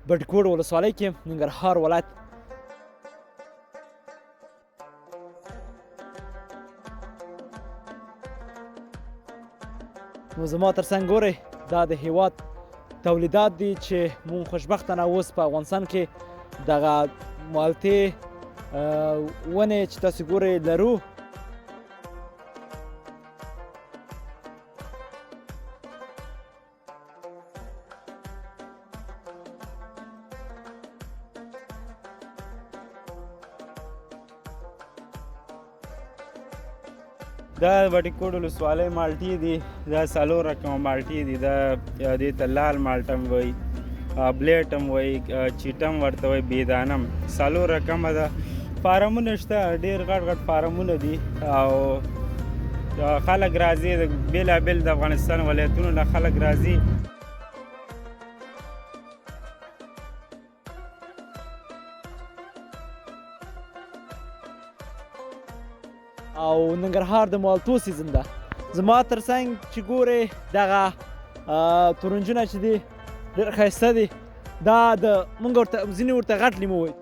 بټکوټ ولسوالۍ کې ننګرهار ولایت نو زما تر څنګ ګورئ دا د هیواد تولیدات دي چې مونږ خوشبختانه اوس په افغانستان کې دغه مالټې ونې چې تاسو ګورئ لرو. دا بټکوټ ولسوالۍ مالټې دي، دا څلور رقمه مالټې دي. دا دې ته لال مالټه هم وایي، بلیټ هم وایي، چیټه هم ورته وایي، بېدانه هم. څلور رقمه ده. فارمونه شته، ډېر غټ غټ فارمونه دي او خلک راځي د بېلابېل د افغانستان ولایتونو نه خلک راځي. او ننګرهار د مالټو سیزن ده. زما تر څنګ چې ګورئ دغه تورنجونه چې دي ډېر ښایسته دي. دا د موږ ورته ځینې ورته غټ لیمو وایي.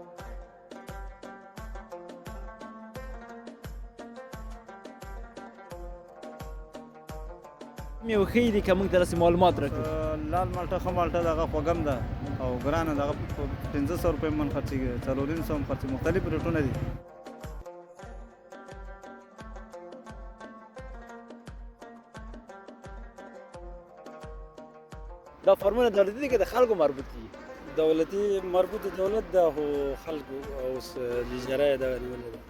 مېوه ښې دي که موږ ته داسې معلومات راکړي. لال مالټه ښه مالټه ده، هغه خوږه هم ده او ګرانه ده. هغه 1500 روپۍ من خرڅېږي، 450 هم خرڅېږي. مختلف ریټونه دي. دا فارمونه دولتي دي که د خلکو مربوط دي؟ دولتي مربوط د دولت ده، خو خلکو اوس د اجاره یې دغه نیولې ده.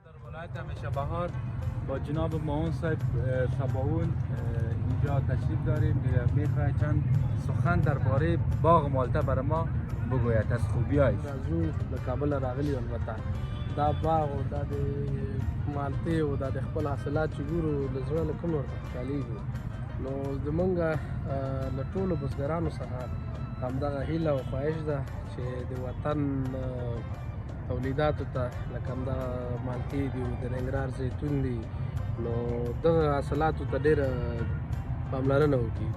در ولایت همیشه بهار با جناب معاون صاحب سباون اینجا تشریف داریم. میخواهید چند سخن درباره باغ مالټه برای ما بگوید از خوبیایش. راځو د کابل راغلي البته دا باغ او دا د مالټې او دا د خپل حاصلات چې ګورو له زړه له کومې ورته خوشحالېږو. نو زمونږ له ټولو بزګرانو څخه همدغه هیله او خواهش ده چې د وطن تولیداتو ته لکه همدغه مالټې دي او د ننګرهار زیتون دي، نو دغه حاصلاتو ته ډېره پاملرنه وکړي.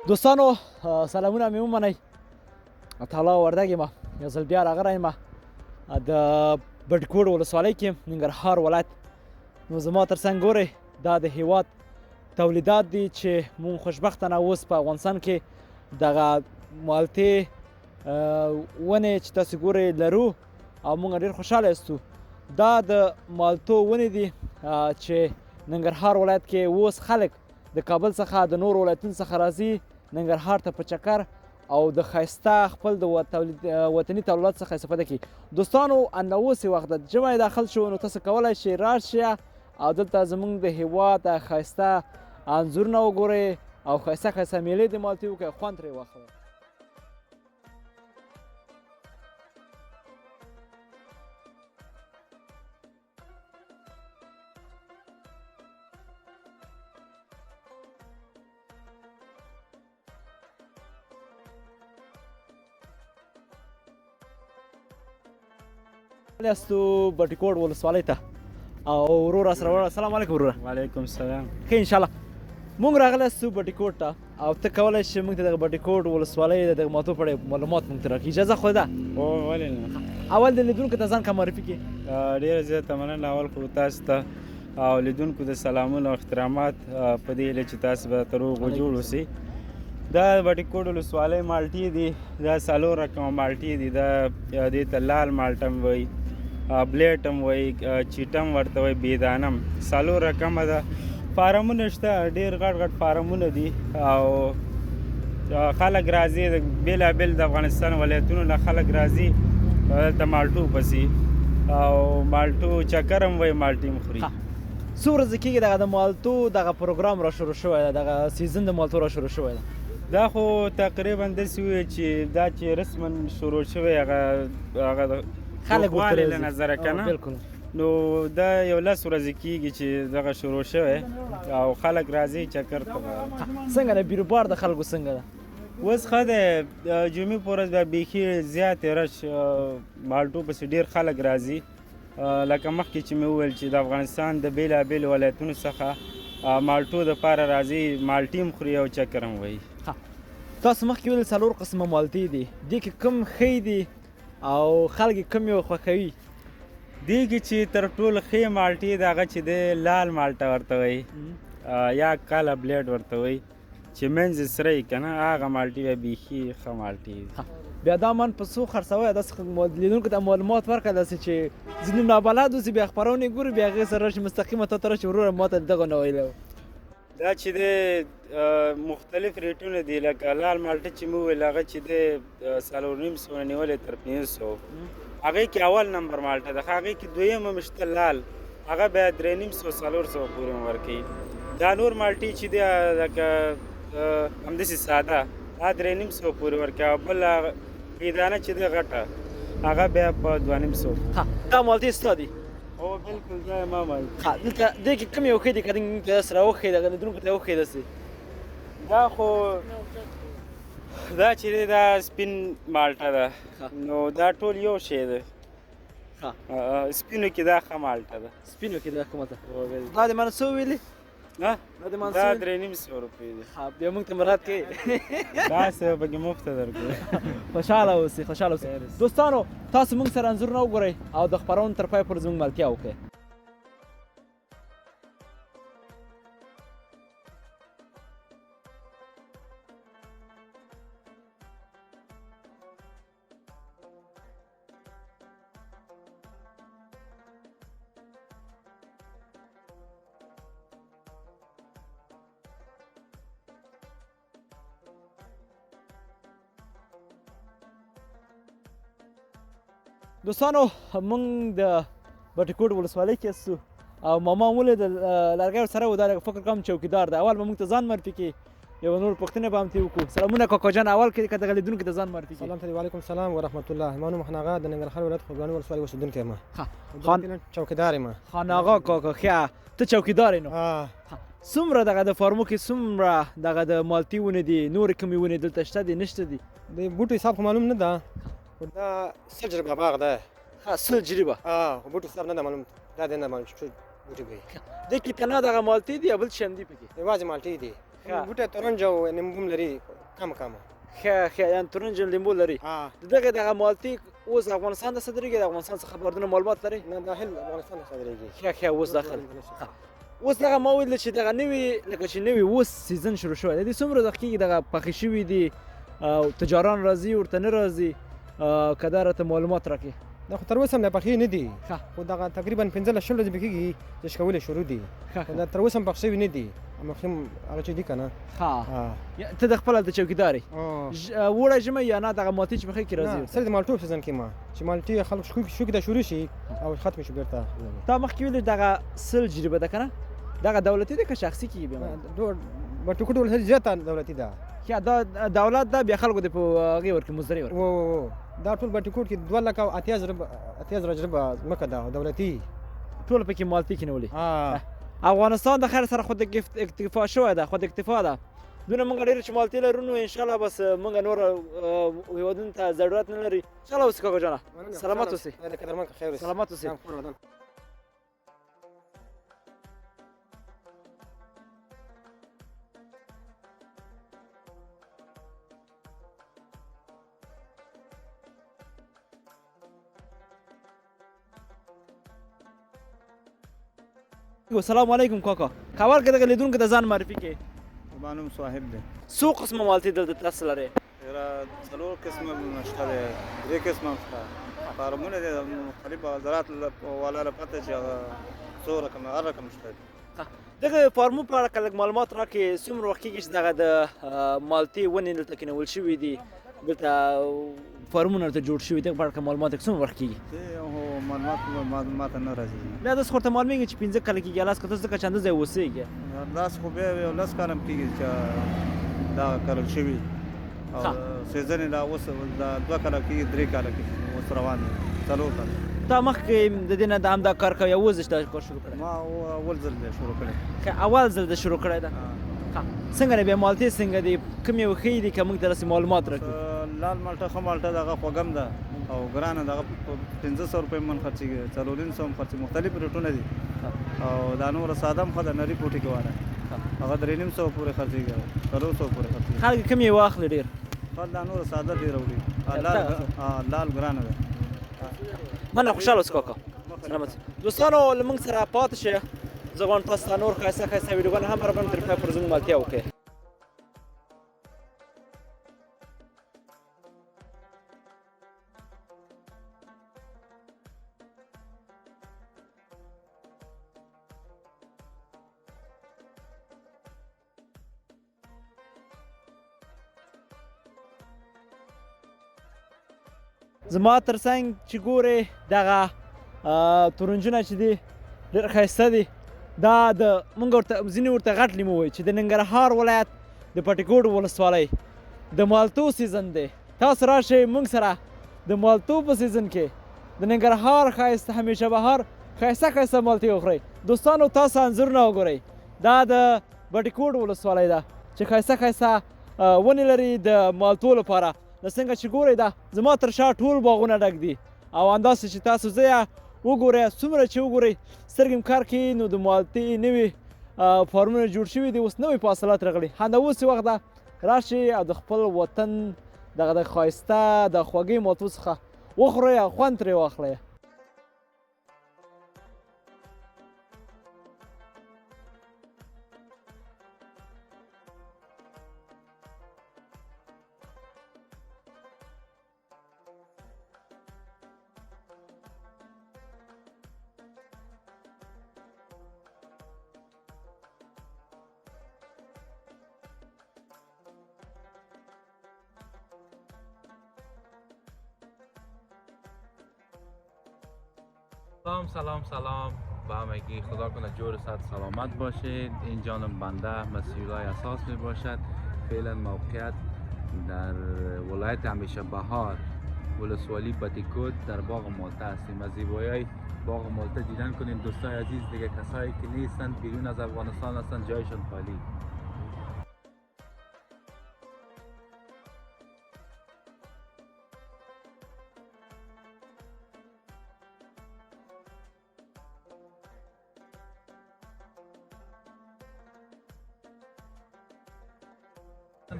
دوستانو سلامونه مې ومنئ. طلا وردګ یم، یو ځل بیا راغلی یم د بټکوټ ولسوالۍ کې ننګرهار ولایت. نو زما تر څنګ ګورئ دا د هیواد تولیدات دي چې مونږ خوشبختانه اوس په افغانستان کې دغه مالټې ونې چې تاسو ګورئ لرو او مونږ ډېر خوشحاله یاستو. دا د مالټو ونې دي چې ننګرهار ولایت کې اوس خلک د کابل څخه د نورو ولایتونو څخه راځي ننګرهار ته په چکر او د ښایسته خپل د وطني تولیداتو څخه استفاده کوي. دوستانو همدا اوس یې وخت ده ژمی داخل شو، نو تاسو کولی شئ راشئ او دلته زموږ د هیواد ښایسته انځورونه وګورئ او ښایسته ښایسته میلې د مالټې وکړئ، خوند ترې واخلئ. یاستو بټکوټ ولسوالۍ ته او ورور راسره وړه. السلام علیکم وروره. وعلیکم السلام. ښه انشاءالله مونږ راغلی یاستو بټکوټ ته او ته کولی شې مونږ ته دغه بټکوټ ولسوالۍ د دغه مالټو په اړه معلومات مونږ ته راکړي، اجازه خو ده؟ ولې نه. اول د لیدونکو ته ځان ښه معرفي کړي. ډېره زیاته مننه اول خو تاسو ته او لیدونکو د سلامونه او احترامات په دې هیله چې تاسو به تر هغو جوړ اوسئ. دا بټي کوټ ولسوالۍ مالټې دي دا څلور رقمه مالټې دي دا دې ته لال مالټه هم وایي بلیټ هم وایي چیټم ورته وایي بېدانم څلور رقمه ده فارمونه شته ډېر غټ غټ فارمونه دي او خلک راځي بېلابېل د افغانستان ولایتونو نه خلک راځي دلته مالټو پسې او مالټو چکر هم وایي مالټې هم خوري څو ورځې کېږي دغه د مالټو دغه پروګرام را شروع شوی ده دغه سیزن د مالټو را شروع شوی ده دا خو تقریبا داسې وي چې دا چې رسما شروع شوی هغه د خلک والي له نظره که نه بالکل نو دا یو 10 ورځې کېږي چې دغه شروع شوی او خلک راځي چکر ته څنګه د بیروبار د خلکو څنګه ده اوس ښه دی جمعې په ورځ بیا بیخي زیاتې رش مالټو پسې ډېر خلک راځي لکه مخکې چې مې وویل چې د افغانستان د بېلابېلو ولایتونو څخه مالټو دپاره راځي مالټې هم خوري او چکر هم وایي تاسو مخکې ویل 4 قسمه مالټې دي دې کې کوم ښې دي او خلک یې کوم یو خوښوي دې کې چې تر ټولو ښې مالټې د هغه چې دی لال مالټه ورته وایي یا کاله بلیډ ورته وایي چې منځ یې سره یي که نه هغه مالټې بیا بیخي ښه مالټې دي بیا دا من په څو خرڅوی داسې لیدونکو ته معلومات ورکړه داسې چې ځینې نابلد اوسي بیا خپرونې ګوري بیا هغې سره راشي مستقیمه تا ته راشي وروره ما ته دغه نه ویلی دا چې دی مختلف ریټونه دي لکه لال مالټه چې مې وویل هغه چې دی 450 نه نیولې تر 500 هغې کې اول نمبر مالټه ده هغې کې دویم هم شته لال هغه بیا 350 400 پورې هم ورکوي دا نور مالټې چې دی لکه همداسې ساده دا 350 پورې ورکوي او بل بېدانه چې دی غټه هغه بیا په 250 دا مالټې ستا دي هو بالکل دا ما مالټې دلته دې کې کوم یو ښې دي که دې سره وښې دغه لیدونکو ته وښې داسې دا خو دا چې دی دا سپین مالټه ده نو دا ټول یو شی دی سپینو کې دا ښه مالټه ده سپینو کې دا کومه ده دا د مانه څو ویلې دا د مانه دا څو 350 روپۍ دي بیا موږ ته مراد کوي داسې پکې مفته درکړو خوشحاله اوسئ خوشحاله اوسئ دوستانو تاسو موږ سره انځورونه وګورئ او د خپرونې تر پای پورې زموږ ملتیا وکړئ دوستانو موږ د بټي کوټ ولسوالۍ کې یاستو او ماما ولید لرګی ورسره و دا فکر کوم چوکیدار دی اول به موږ ته ځان معرفي کړي یو نور پوښتنې به هم ترې وکړو سلامونه کاکا جان اول کې که دغه لیدونکي ته ځان معرفي کړي سلام ته وعلیکم السلام ورحمت الله ما نوم خان آغا د ننګرهار ولایت خوږیاڼي ولسوالۍ اوسېدونکی یم چوکیدار یم خان آغا کاکا ښه ته چوکیدار یې نو څومره دغه د فارمو کې څومره دغه د مالټې ونې دي نورې کومې ونې دلته شته دي نشته دي د بوټو حساب خو معلوم نه ده دا سجربه باغ ده سل جریبه بوټو حساب نه ده معلوم دا دی نه معلوم چې بوټي به دې کې تنها دغه مالټې دي یا بل شی هم دي پکې یوازې مالټې دي بوټي ترنج او نیمبو هم لري کمه ښه یعنې ترنج لیمبو لري دغه مالټې اوس افغانستان ته صادرېږي د افغانستان څخه خبردونه معلومات لري نه داخل افغانستان ته صادرېږي ښه اوس داخل اوس دغه ما ویل چې دغه نوي لکه چې نوي اوس سیزن شروع شوی دی څومره وخت کېږي دغه پخې شوي دي او تجاران راځي ورته نه راځي که دا راته معلومات راکړي دا خو تر اوسه هم پخې نه دي خو دغه تقریبا 15 شل ورځې به کېږي چې شکول یې شروع دي دا تر اوسه هم پخ شوي نه دي مخکې هغه چې دي که نه ته د خپل هلته چوکیدار یې وړه ژمی یا نه دغه مالټې چې پخې کې راځي سر د مالټو سیزن کې ما چې مالټې خلک شوکې ته شروع شي او ختم شي بیرته تا مخکې ویلې دغه سل جریبه ده که نه دغه دولتي ده که شخصي کېږي بیا بټي کوټ ولسوالۍ زیاته دولتي ده دا دولت ده بیا خلکو د په هغې ورکړي مزدرۍ ورکړي دا ټول بټي کوټ کې 2,80,000 ځمکه ده دولتي ټول پکې مالټې کېنولې افغانستان د خیر سره خود اکتفا شوی ده خود اکتفا ده دونه موږ ډېر چې مالټې لرو نو انشاءالله بس موږ نور هېوادونو ته ضرورت نه لري انشاءالله اوسې کاکا جانه سلامت اوسې سلامت اوسې السلام علیکم کاکا کاوال کې دغه لیدونکو ته ځان معرفي کړئ زما نوم صاحب دی. څو قسمه مالټې دلته تاسو لرئ؟ را څلور قسمه شته دی، درې قسمه شته فارمونه دي مختلف زراعت والا له پته چې هغه څو رقم هر رقم شته دی. دغه فارمو په اړه که لږ معلومات راکړې څومره وخت کېږي چې دغه د مالټې ونې دلته کېنول شوي دي دلته فارمونه ورته جوړ شوي دغه په اړه که معلومات راکړې څومره وخت کېږي؟ هو معلومات ماته نه راځي. بیا داسې خو ورته معلومېږي چې 15 کاله کېږي لس کاله ځکه چې همدې ځای اوسېږي داسې خو بیا یو 10 کاله هم کېږي چې دا کرل شوي او سیزن یې لا اوس 2 کاله کېږي 3 کاله کېږي اوس روان دي 4 کاله. تا مخکې د دې نه د همدا کار کوې اوس دې دا کار شروع کړی؟ ما اول ځل دی شروع کړی. اول ځل دې شروع کړی ده؟ څنګه دی بیا مالټې څنګه دي کوم یو ښې دي که موږ ته داسې معلومات راکړي؟ لال مالټه ښه مالټه ده هغه خوږم ده او ګرانه ده هغه 1500 روپۍ من خرڅېږي 400 هم خرڅېږي مختلف ریټونه دي او دا نوره ساده هم ښه ده نري پوټې کې واله هغه 350 پورې خرڅېږي 400 پورې خرڅېږي. خلک کوم یې واخلي ډېر؟ خلک دا نوره ساده ډېره وړي لال ګرانه ده. مننه خوشحاله اوسه کاکا سلامت. دوستانو له موږ سره پاتې شه زه غواړم تاسو ته نور ښایسته ښایسته ویډیوګانې هم برابر طریقه پر زموږ مالتیا وکړئ. زما ترڅنګ چې ګورې دغه تورنجونه چې دي ډېر ښایسته دي دا د موږ ورته ځینې ورته غټ لیمو وایي چې د ننګرهار ولایت د پټګوډ ولسوالۍ د مالټو سیزن دی. تاسو راشئ موږ سره د مالټو په سیزن کې د ننګرهار ښایسته همیشه بهار ښایسته ښایسته مالټې وخورئ. دوستانو تاسو انځورونه وګورئ دا د بټګوډ ولسوالۍ ده چې ښایسته ښایسته ونې لري د مالټو لپاره. د څنګه چې ګورئ دا زما تر شا ټول باغونه ډک دي او همداسې چې تاسو ځئ وګورئ څومره چې وګورئ سترګې م کار کوي نو د مالټې نوي فارمونه جوړ شوي دي اوس نوي فاصلات راغلي. همدا اوس یې وخت ده راشئ او د خپل وطن دغه د ښایسته د خوږې مالټو څخه وخورئ او خوند ترې واخلئ. سلام به همگی. خدا کنه جور صد سلامت باشید. این جانم بنده مسئولای اساس می باشد. فعلا موقعیت در ولایت همیشه بهار ولسوالی بټګوډ در باغ مالټه هستیم. از زیبایی باغ مالټه دیدن کنین دوستای عزیز. دیگه کسایی که نیستند بیرون از افغانستان هستند جایشان خالی.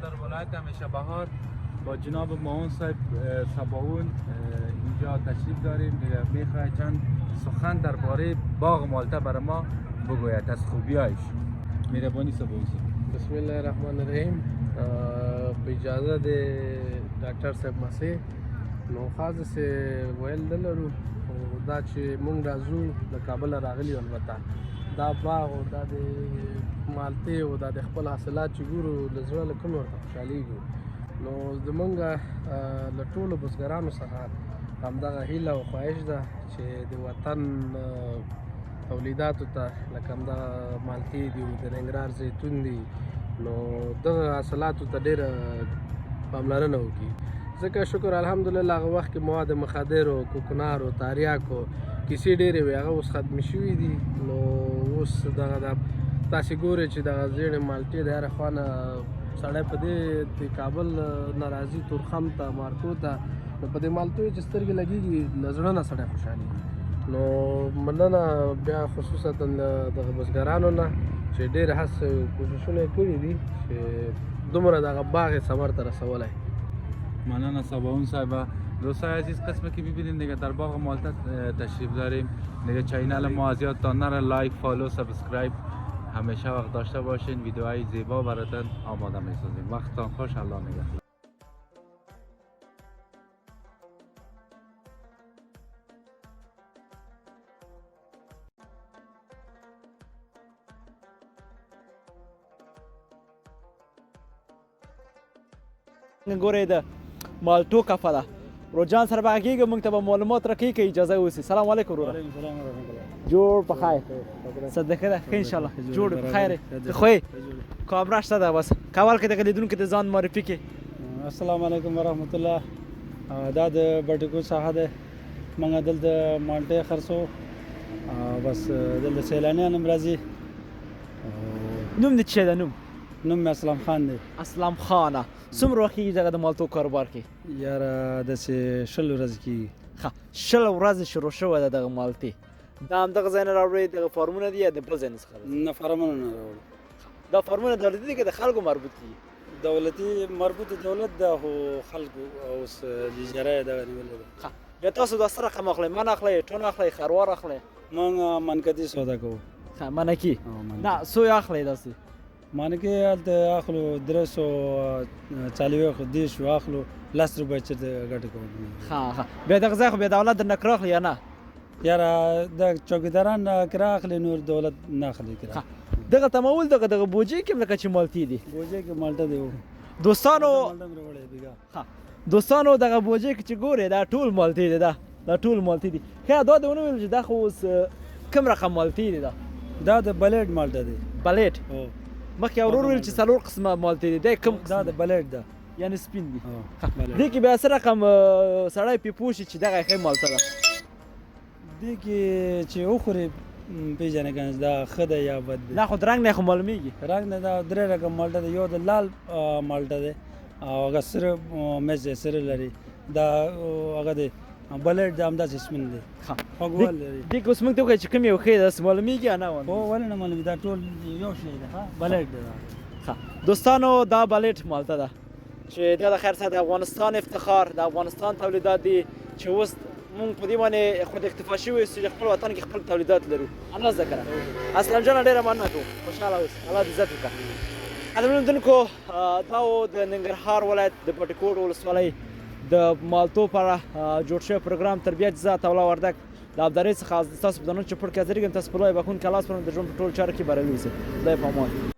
در ولایت همیشه بهار با جناب معاون صاحب سباون اینجا تشریف داریم. میخواه چند سخن درباره باغ مالټه برای ما بگوید از خوبیایش. مهربانی سباون صاحب. بسم الله الرحمن الرحیم. په اجازه د ډاکټر صاحب مسیح نو خاص سه ویل دلرو دا چې مونږ راځو د کابل راغلی البته دا باغ او دا د مالټې او دا د خپل حاصلات چې ګورو د زړه له کومې ورته خوشحالېږو. نو زمونږ له ټولو بزګرانو څخه همدغه هیله او خواهش ده چې د وطن تولیداتو ته لکه همدغه مالټې دي د ننګرهار زیتون دي نو دغه حاصلاتو ته ډېره پاملرنه وکړي. ځکه شکر الحمدلله هغه وخت کې مواد مخدرو کوکنارو تاریاکو کیسې ډېرې وې هغه اوس ختمې شوي دي. نو اوس دغه تاسې ګورئ چې دغه زیړې مالټې د هره خوا نه سړی په دې د کابل نه راځي تورخم ته مارکو ته نو په دې مالټو چې سترګې لګېږي له زړه نه سړی خوشحالېږي. نو مننه بیا خصوصا دغه بزګرانو نه چې ډېر هڅه کوششونه یې کړي دي چې دومره دغه باغ یې ثمر ته رسولی. مننه سباون صاحب. دوستای عزیز قسمی که ببینید دیگه در باغ مالټه تشریف داریم. دیگه چینل ما از یادتان نره لایک فالو سابسکرایب همیشه وقت داشته باشین. ویدیوهای زیبا براتون آماده می‌سازیم. وقتتان خوش. الله نگهدار. ګورې د مالټو کفه ده روجان سره به غږېږو موږ ته به معلومات راکوي که اجازه اوسي. سلام علیکم وروره. جوړ په خیر صدقه ده ښه انشاءالله جوړ په خیر ته خو کامره شته ده بس کول کې دغه لیدونکو ته ځان معرفي کړي. السلام علیکم ورحمت الله. دا د بټکو ساحه ده. موږ دلته مالټې خرڅو بس دلته سیلانیان هم راځي. نوم دې څه ده؟ نوم مې اسلام خان دی. اسلام خانه څومره وخت کېږي دغه د مالټو کاروبار کې؟ یاره داسې 20 ورځې کېږي. ښه 20 ورځې شروع شوې ده دغه مالټې. دا همدغه ځای نه راوړئ دغه فارمونه دي یا د بل ځای نه څخه راځي؟ نه فارمونه نه راوړو. دا فارمونه دولتي دي که د خلکو مربوط دي؟ دولتي مربوط دولت ده خو خلکو اوس د اجاره یې دغه نیولې ده. ښه بیا تاسو دا څه رقم اخلئ؟ من اخلئ ټون اخلئ خروار اخلئ؟ موږ منکدي سودا کوو. ښه منکي نه سوی اخلئ داسې؟ مانکې هلته اخلو 340 دیش اخلو 10 روپۍ چېرته ګټه کوو. ښه ښه بیا دغه ځای خو بیا دولت درنه کرا اخلي یا نه؟ یاره د چوکیداران کرا اخلي نور دولت نه اخلي کرا. دغه تمول دغه بوجي کې لکه چې مالټې دي بوجي کې مالټه دی دوستانو. دوستانو دغه بوجي کې چې ګورې دا ټول مالټې دي. دا ټول مالټې دي. ښه دا دې ونه ویل چې دا خو اوس کوم رقم مالټې دي؟ دا د بلیټ مالټه دی. بلیټ مخکې ورور ویل چې 4 قسمه مالټې دي. دا کوم دا د بلیټ ده یعنی سپین دي. دې کې بیا څه رقم سړی پې پوه شي چې دغه ښه مالټه ده؟ دې کې چې وخورې پیژنې که نه دا ښه ده یا بد دی. نه خو د رنګ نه خو معلومیږي. رنګ نه دا 3 رقم مالټه ده. یو د لال مالټه دی او هغه سره مرچ دی سره لري. دا هغه دی بلیټ د همداسې سپین دی خوږوالی لري. دې کې اوس موږ ته وښایي چې کوم یو ښه ده داسې معلومیږي یا نه؟ هو ولې نه معلومي دا ټول یو شی دی. بلیټ دی. ښه دوستانو دا بلیټ مالټه ده چې دا د خیر سره د افغانستان افتخار د افغانستان تولیدات دي چې اوس مونږ په دې باندې خود اکتفا شوي یو چې خپل وطن کې خپل تولیدات لرو. الله زده کړه. اسلام جان ډېره مننه کوم. خوشحاله اوسئ. الله دې عزت وکړه. لیدونکو دا و د ننګرهار ولایت د بټي کوټ ولسوالۍ د مالټو په اړه جوړ شوی پروګرام. تر بیا جزا تولا وردک د ابدارۍ څخه تاسو په دننه چوپړ کې حاضرېږم. تاسو په لویه بخښونکي الله سپارم د ژوند په ټولو چارو کې بریالي اوسئ. خدای په امان.